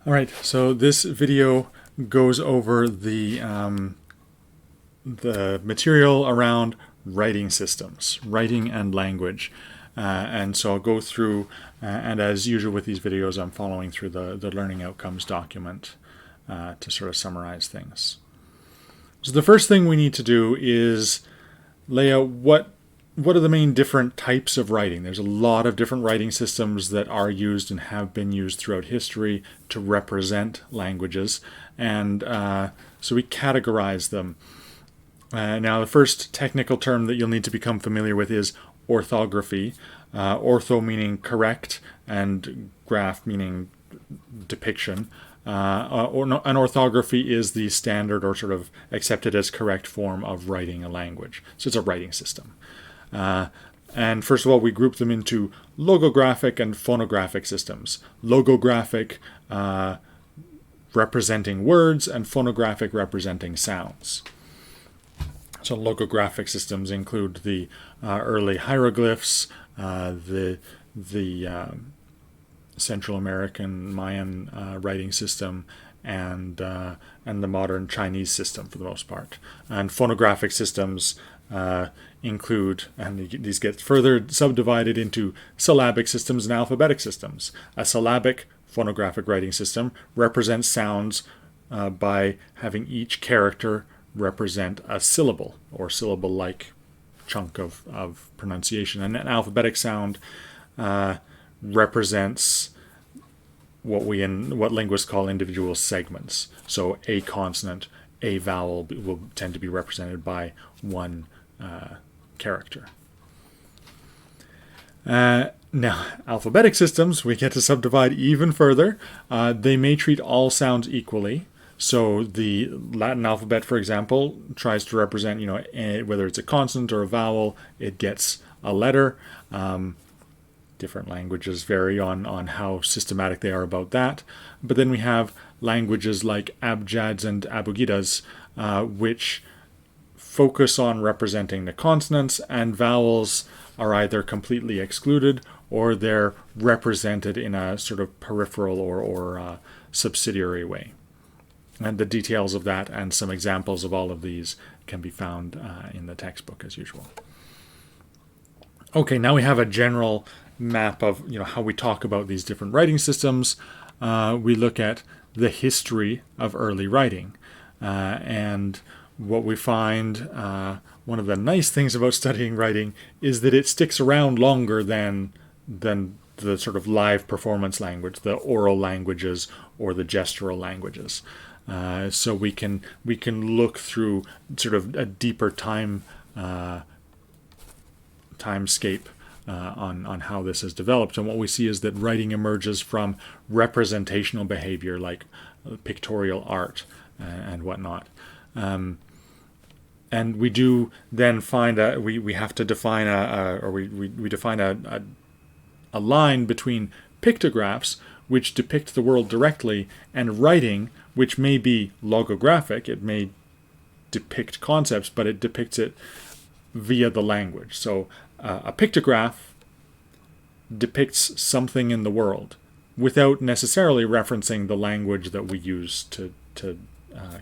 All right, so this video goes over the material around writing systems, writing and language. And so I'll go through, and as usual with these videos, I'm following through the learning outcomes document to sort of summarize things. So the first thing we need to do is lay out what are the main different types of writing. There's a lot of different writing systems that are used and have been used throughout history to represent languages, and so we categorize them. Now, the first technical term that you'll need to become familiar with is orthography. Ortho meaning correct, and graph meaning depiction. An orthography is the standard or sort of accepted as correct form of writing a language. So it's a writing system. And first of all, we group them into logographic and phonographic systems. Logographic representing words, and phonographic representing sounds. So logographic systems include the early hieroglyphs, the Central American Mayan writing system, and the modern Chinese system for the most part. And phonographic systems include, and these get further subdivided into syllabic systems and alphabetic systems. A syllabic phonographic writing system represents sounds by having each character represent a syllable or syllable-like chunk of pronunciation. And an alphabetic sound represents what linguists call individual segments. So a consonant, a vowel will tend to be represented by one character. Now, alphabetic systems, we get to subdivide even further. They may treat all sounds equally. So the Latin alphabet, for example, tries to represent, whether it's a consonant or a vowel, it gets a letter. Different languages vary on how systematic they are about that. But then we have languages like Abjads and Abugidas, which focus on representing the consonants, and vowels are either completely excluded or they're represented in a sort of peripheral or subsidiary way. And the details of that and some examples of all of these can be found in the textbook as usual. Okay, now we have a general map of how we talk about these different writing systems. We look at the history of early writing, and what we find, one of the nice things about studying writing is that it sticks around longer than the sort of live performance language, the oral languages or the gestural languages. So we can look through sort of a deeper timescape on how this has developed. And what we see is that writing emerges from representational behavior like pictorial art and whatnot. And we do then find we have to define we define a line between pictographs, which depict the world directly, and writing, which may be logographic. It may depict concepts, but it depicts it via the language. So a pictograph depicts something in the world without necessarily referencing the language that we use to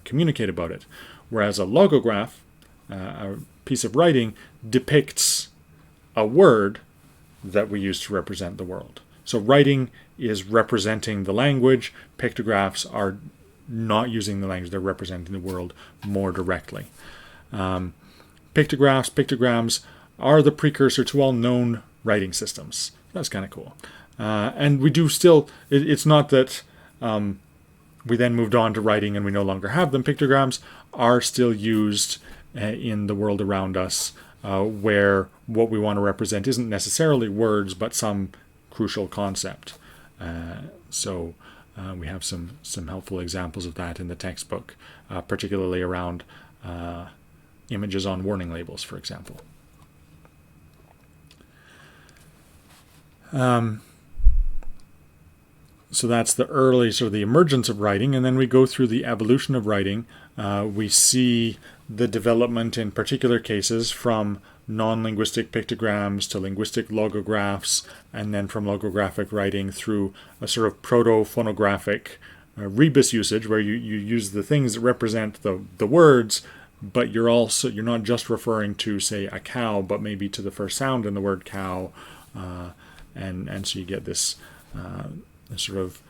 communicate about it. Whereas a logograph, a piece of writing, depicts a word that we use to represent the world. So writing is representing the language. Pictographs are not using the language. They're representing the world more directly. Pictograms are the precursor to all known writing systems. That's kind of cool. And we do still, it's not that we then moved on to writing and we no longer have them. Pictograms are still used in the world around us, where what we want to represent isn't necessarily words, but some crucial concept. So we have some helpful examples of that in the textbook, particularly around images on warning labels, for example. So that's the early sort of the emergence of writing, and then we go through the evolution of writing. We see the development in particular cases from non-linguistic pictograms to linguistic logographs, and then from logographic writing through a sort of proto-phonographic rebus usage, where you use the things that represent the words, but you're not just referring to, say, a cow, but maybe to the first sound in the word cow, and so you get this sort of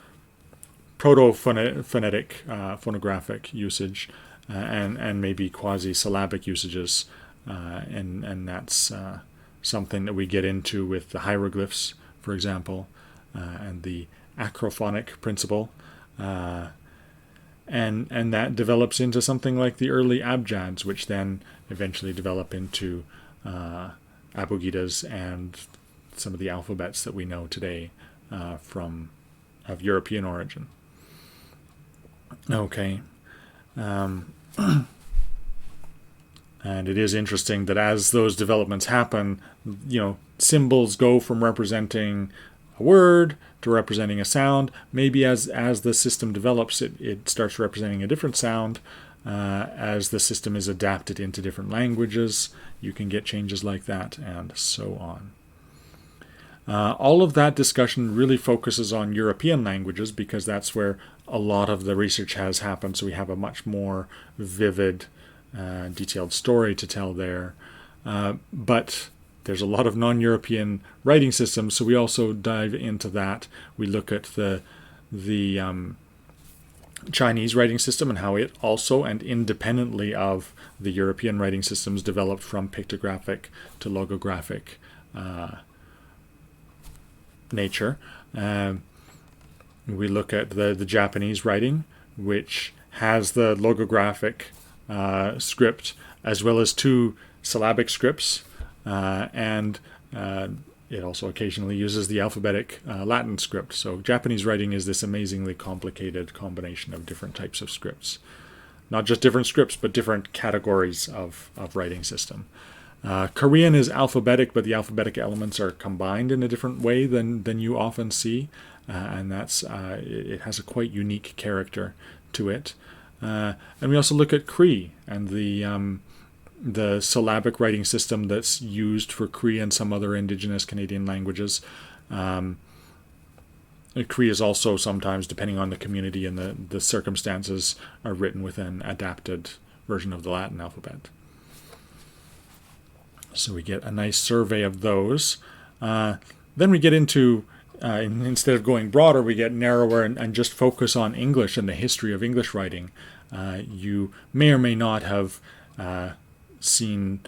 proto-phonetic phonographic usage, and maybe quasi-syllabic usages, and that's something that we get into with the hieroglyphs, for example, and the acrophonic principle, and that develops into something like the early abjads, which then eventually develop into abogidas and some of the alphabets that we know today of European origin. Okay. And it is interesting that as those developments happen, symbols go from representing a word to representing a sound. Maybe as the system develops, it starts representing a different sound. As the system is adapted into different languages, you can get changes like that, and so on. All of that discussion really focuses on European languages because that's where a lot of the research has happened, so we have a much more vivid, detailed story to tell there. But there's a lot of non-European writing systems, so we also dive into that. We look at the Chinese writing system and how it also and independently of the European writing systems developed from pictographic to logographic nature. We look at the Japanese writing, which has the logographic script as well as 2 syllabic scripts, and it also occasionally uses the alphabetic Latin script. So Japanese writing is this amazingly complicated combination of different types of scripts. Not just different scripts, but different categories of writing system. Korean is alphabetic, but the alphabetic elements are combined in a different way than you often see, and that's it has a quite unique character to it. And we also look at Cree and the syllabic writing system that's used for Cree and some other indigenous Canadian languages. Cree is also sometimes, depending on the community and the circumstances, are written with an adapted version of the Latin alphabet. So we get a nice survey of those. Then we get into, instead of going broader, we get narrower and just focus on English and the history of English writing. You may or may not have seen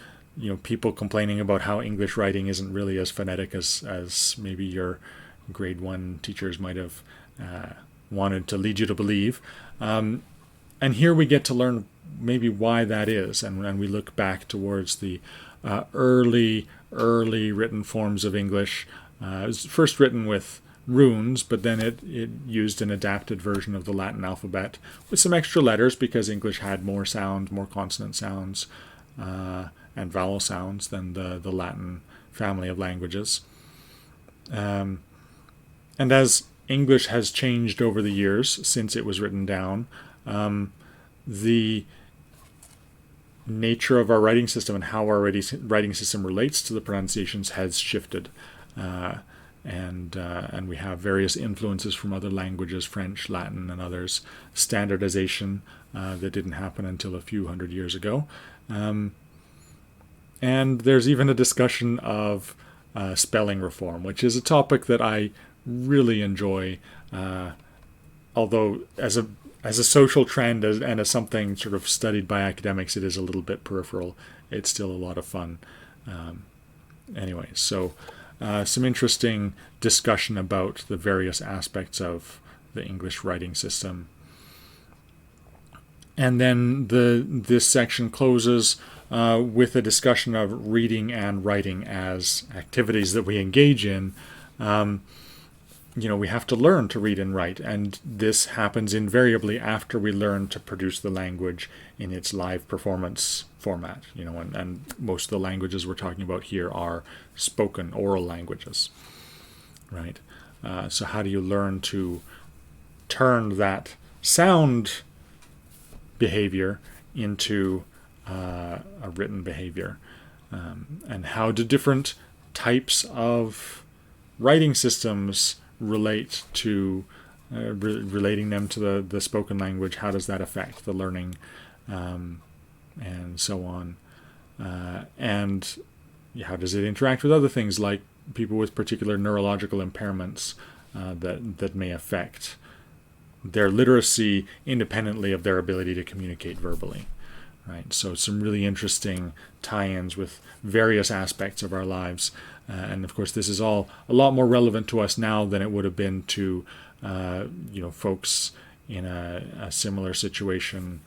people complaining about how English writing isn't really as phonetic as maybe your grade 1 teachers might have wanted to lead you to believe. And here we get to learn maybe why that is, and we look back towards the early written forms of English. It was first written with runes, but then it used an adapted version of the Latin alphabet with some extra letters because English had more sounds, more consonant sounds, and vowel sounds than the Latin family of languages. And as English has changed over the years since it was written down, the nature of our writing system and how our writing system relates to the pronunciations has shifted. And we have various influences from other languages, French, Latin, and others. Standardization that didn't happen until a few hundred years ago. And there's even a discussion of spelling reform, which is a topic that I really enjoy, although as a social trend and as something sort of studied by academics, it is a little bit peripheral. It's still a lot of fun. Anyway, so some interesting discussion about the various aspects of the English writing system. And then this section closes with a discussion of reading and writing as activities that we engage in. We have to learn to read and write, and this happens invariably after we learn to produce the language in its live performance format. And most of the languages we're talking about here are spoken oral languages, right? So how do you learn to turn that sound behavior into a written behavior? And how do different types of writing systems relate to relating them to the spoken language. How does that affect the learning, and so on? And how does it interact with other things like people with particular neurological impairments that may affect their literacy independently of their ability to communicate verbally, right? So some really interesting tie-ins with various aspects of our lives. And of course, this is all a lot more relevant to us now than it would have been to folks in a similar situation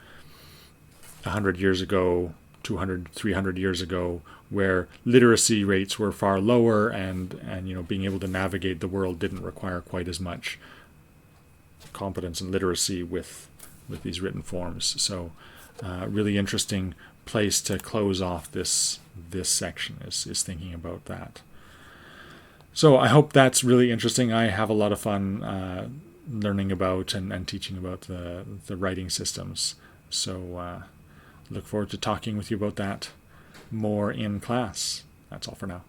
100 years ago, 200, 300 years ago, where literacy rates were far lower, and being able to navigate the world didn't require quite as much competence and literacy with these written forms. So really interesting place to close off this section is thinking about that. So I hope that's really interesting. I have a lot of fun learning about and teaching about the writing systems. So look forward to talking with you about that more in class. That's all for now.